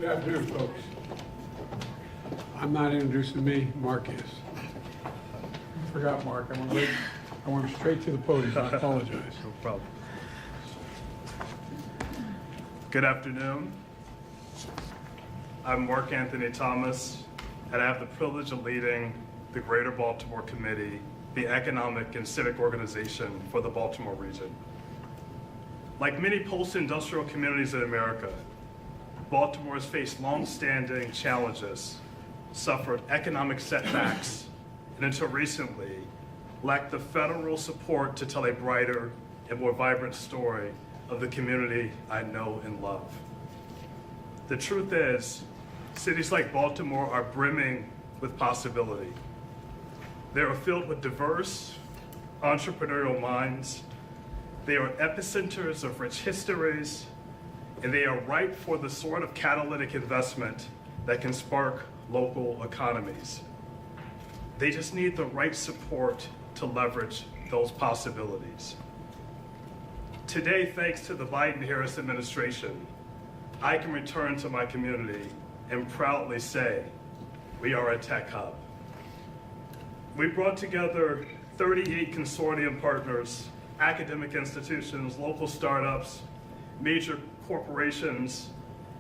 Good afternoon, folks. I'm not introducing me, Mark is. I forgot Mark. I went straight to the podium. I apologize. No problem. Good afternoon. I'm Mark Anthony Thomas, and I have the privilege of leading the Greater Baltimore Committee, the economic and civic organization for the Baltimore region. Like many post-industrial communities in America, Baltimore has faced long-standing challenges, suffered economic setbacks, and until recently, lacked the federal support to tell a brighter and more vibrant story of the community I know and love. The truth is, cities like Baltimore are brimming with possibility. They are filled with diverse, entrepreneurial minds. They are epicenters of rich histories, and they are ripe for the sort of catalytic investment that can spark local economies. They just need the right support to leverage those possibilities. Today, thanks to the Biden-Harris administration, I can return to my community and proudly say, we are a tech hub. We brought together 38 consortium partners, academic institutions, local startups, major corporations,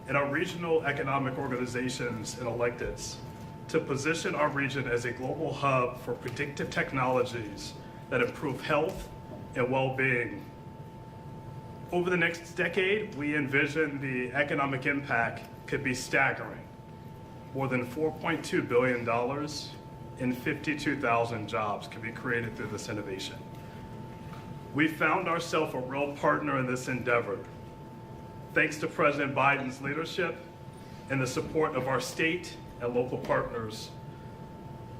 and our regional economic organizations and electeds to position our region as a global hub for predictive technologies that improve health and well-being. Over the next decade, we envision the economic impact could be staggering. More than $4.2 billion and 52,000 jobs could be created through this innovation. We found ourselves a real partner in this endeavor. Thanks to President Biden's leadership and the support of our state and local partners,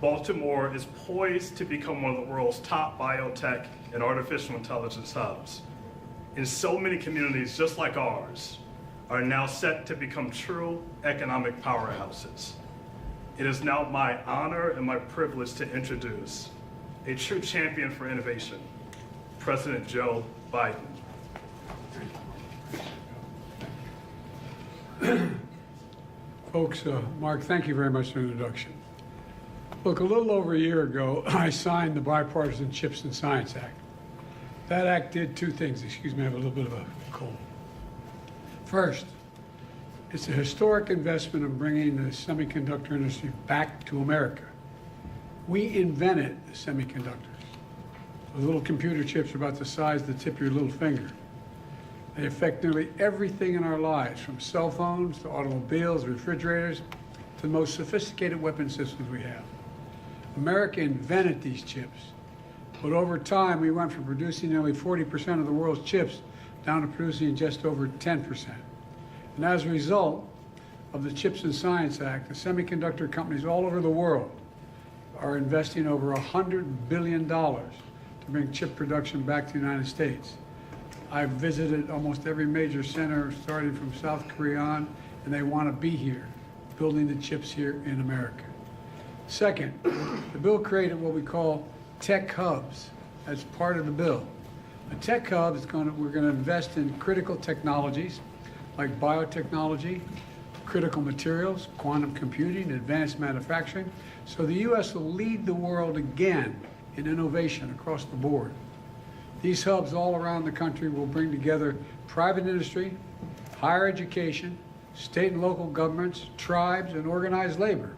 Baltimore is poised to become one of the world's top biotech and artificial intelligence hubs. And so many communities just like ours are now set to become true economic powerhouses. It is now my honor and my privilege to introduce a true champion for innovation, President Joe Biden. Folks, Mark, thank you very much for the introduction. Look, a little over a year ago, I signed the Bipartisan Chips and Science Act. That act did two things. Excuse me, I have a little bit of a cold. First, it's a historic investment in bringing the semiconductor industry back to America. We invented the semiconductors. The little computer chips are about the size of the tip of your little finger. They affect nearly everything in our lives, from cell phones to automobiles, refrigerators, to the most sophisticated weapon systems we have. America invented these chips, but over time we went from producing nearly 40% of the world's chips down to producing just over 10%. And as a result of the Chips and Science Act, the semiconductor companies all over the world are investing over $100 billion to bring chip production back to the United States. I've visited almost every major center, starting from South Korea on, and they want to be here, building the chips here in America. Second, the bill created what we call tech hubs as part of the bill. A tech hub is we're going to invest in critical technologies like biotechnology, critical materials, quantum computing, advanced manufacturing. So the U.S. will lead the world again in innovation across the board. These hubs all around the country will bring together private industry, higher education, state and local governments, tribes, and organized labor.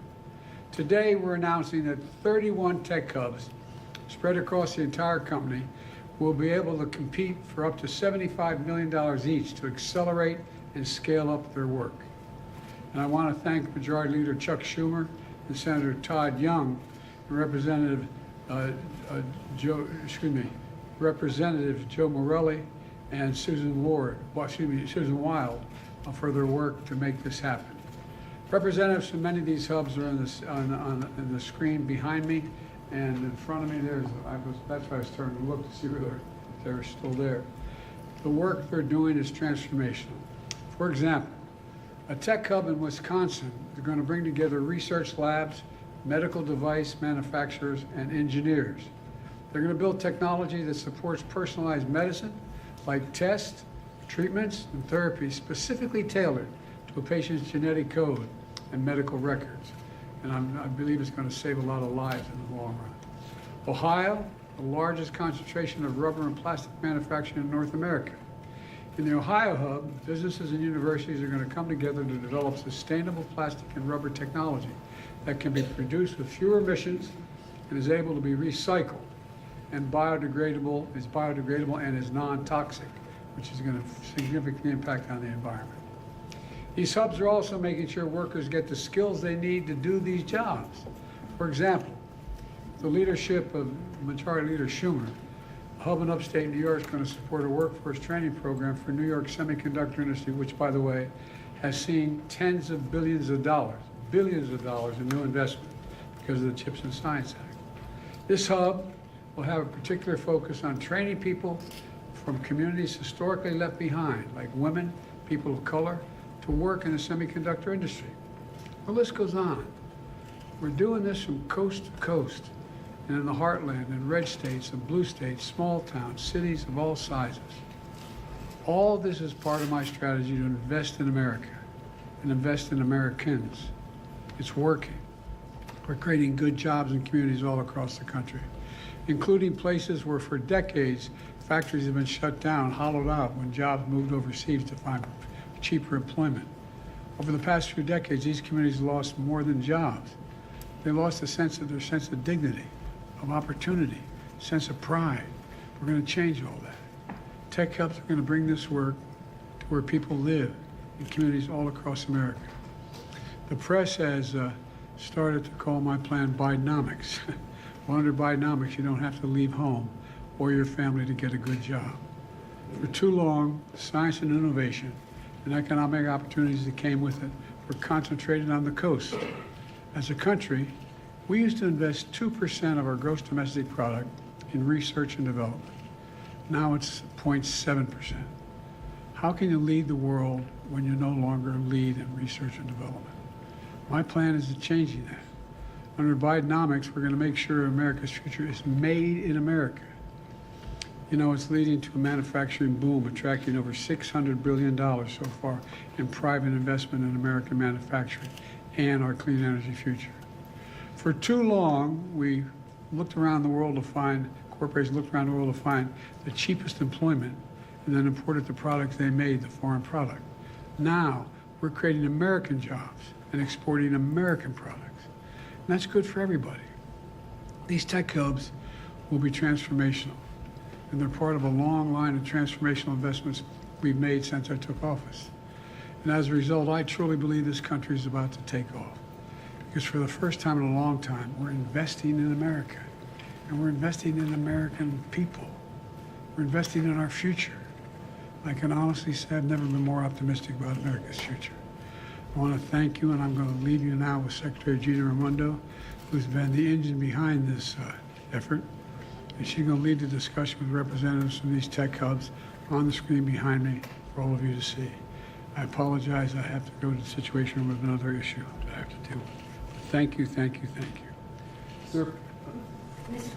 Today, we're announcing that 31 tech hubs spread across the entire company will be able to compete for up to $75 million each to accelerate and scale up their work. And I want to thank Majority Leader Chuck Schumer and Senator Todd Young and Representative Joe Morelli and Susan Wild for their work to make this happen. Representatives from many of these hubs are on the screen behind me, and in front of me that's why I was turning to look to see whether they're still there. The work they're doing is transformational. For example, a tech hub in Wisconsin is going to bring together research labs, medical device manufacturers, and engineers. They're going to build technology that supports personalized medicine, like tests, treatments, and therapies specifically tailored to to a patient's genetic code and medical records. And I believe it's going to save a lot of lives in the long run. Ohio, the largest concentration of rubber and plastic manufacturing in North America. In the Ohio hub, businesses and universities are going to come together to develop sustainable plastic and rubber technology that can be produced with fewer emissions and is able to be recycled and is biodegradable and is non-toxic, which is going to significantly impact on the environment. These hubs are also making sure workers get the skills they need to do these jobs. For example, the leadership of Majority Leader Schumer, a hub in upstate New York is going to support a workforce training program for New York semiconductor industry, which, by the way, has seen tens of billions of dollars in new investment because of the CHIPS and Science Act. This hub will have a particular focus on training people from communities historically left behind, like women, people of color, to work in the semiconductor industry. The list goes on. We're doing this from coast to coast, and in the heartland, in red states and blue states, small towns, cities of all sizes. All this is part of my strategy to invest in America and invest in Americans. It's working. We're creating good jobs in communities all across the country, including places where for decades factories have been shut down, hollowed out when jobs moved overseas to find cheaper employment. Over the past few decades, these communities lost more than jobs. They lost their sense of dignity, of opportunity, sense of pride. We're going to change all that. Tech hubs are going to bring this work to where people live in communities all across America. The press has started to call my plan Bidenomics. Well, under Bidenomics, you don't have to leave home or your family to get a good job. For too long, science and innovation and economic opportunities that came with it were concentrated on the coast. As a country, we used to invest 2% of our gross domestic product in research and development. Now it's 0.7%. How can you lead the world when you no longer lead in research and development? My plan is to changing that. Under Bidenomics, we're going to make sure America's future is made in America. You know, it's leading to a manufacturing boom, attracting over $600 billion so far in private investment in American manufacturing and our clean energy future. For too long, we looked around the world to find, corporations looked around the world to find the cheapest employment and then imported the products they made, the foreign product. Now, we're creating American jobs and exporting American products. And that's good for everybody. These tech hubs will be transformational, and they're part of a long line of transformational investments we've made since I took office. And as a result, I truly believe this country is about to take off. Because for the first time in a long time, we're investing in America. And we're investing in American people. We're investing in our future. I can honestly say I've never been more optimistic about America's future. I want to thank you, and I'm going to leave you now with Secretary Gina Raimondo, who's been the engine behind this effort. And she's going to lead the discussion with representatives from these tech hubs on the screen behind me for all of you to see. I apologize, I have to go to the situation room with another issue that I have to deal with. Thank you, thank you, thank you. Sir,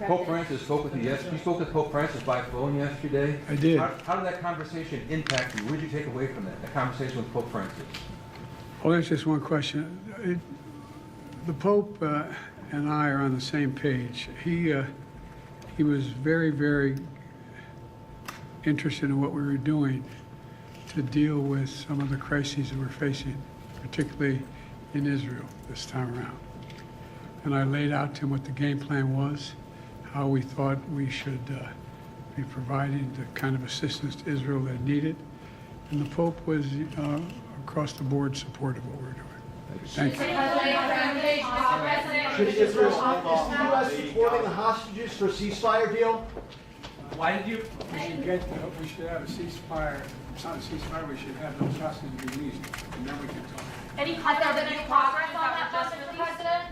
Pope Francis spoke with you yesterday. You spoke with Pope Francis by phone yesterday. I did. How did that conversation impact you? What did you take away from that conversation with Pope Francis? I'll answer just one question. The Pope and I are on the same page. He was very, very interested in what we were doing to deal with some of the crises that we're facing, particularly in Israel this time around. And I laid out to him what the game plan was, how we thought we should be providing the kind of assistance to Israel that needed. And the Pope was across the board supportive of what we're doing. Thank you. Should Israel stop the U.S. supporting the hostages for a ceasefire deal? Why did you? We should have a ceasefire. It's not a ceasefire. We should have those hostages released, and then we can talk. Has there been any progress on that front, Mr. President?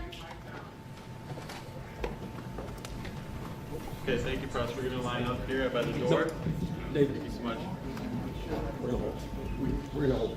Okay, thank you, press. We're going to line up here by the door. Thank you so much. We're going to hold.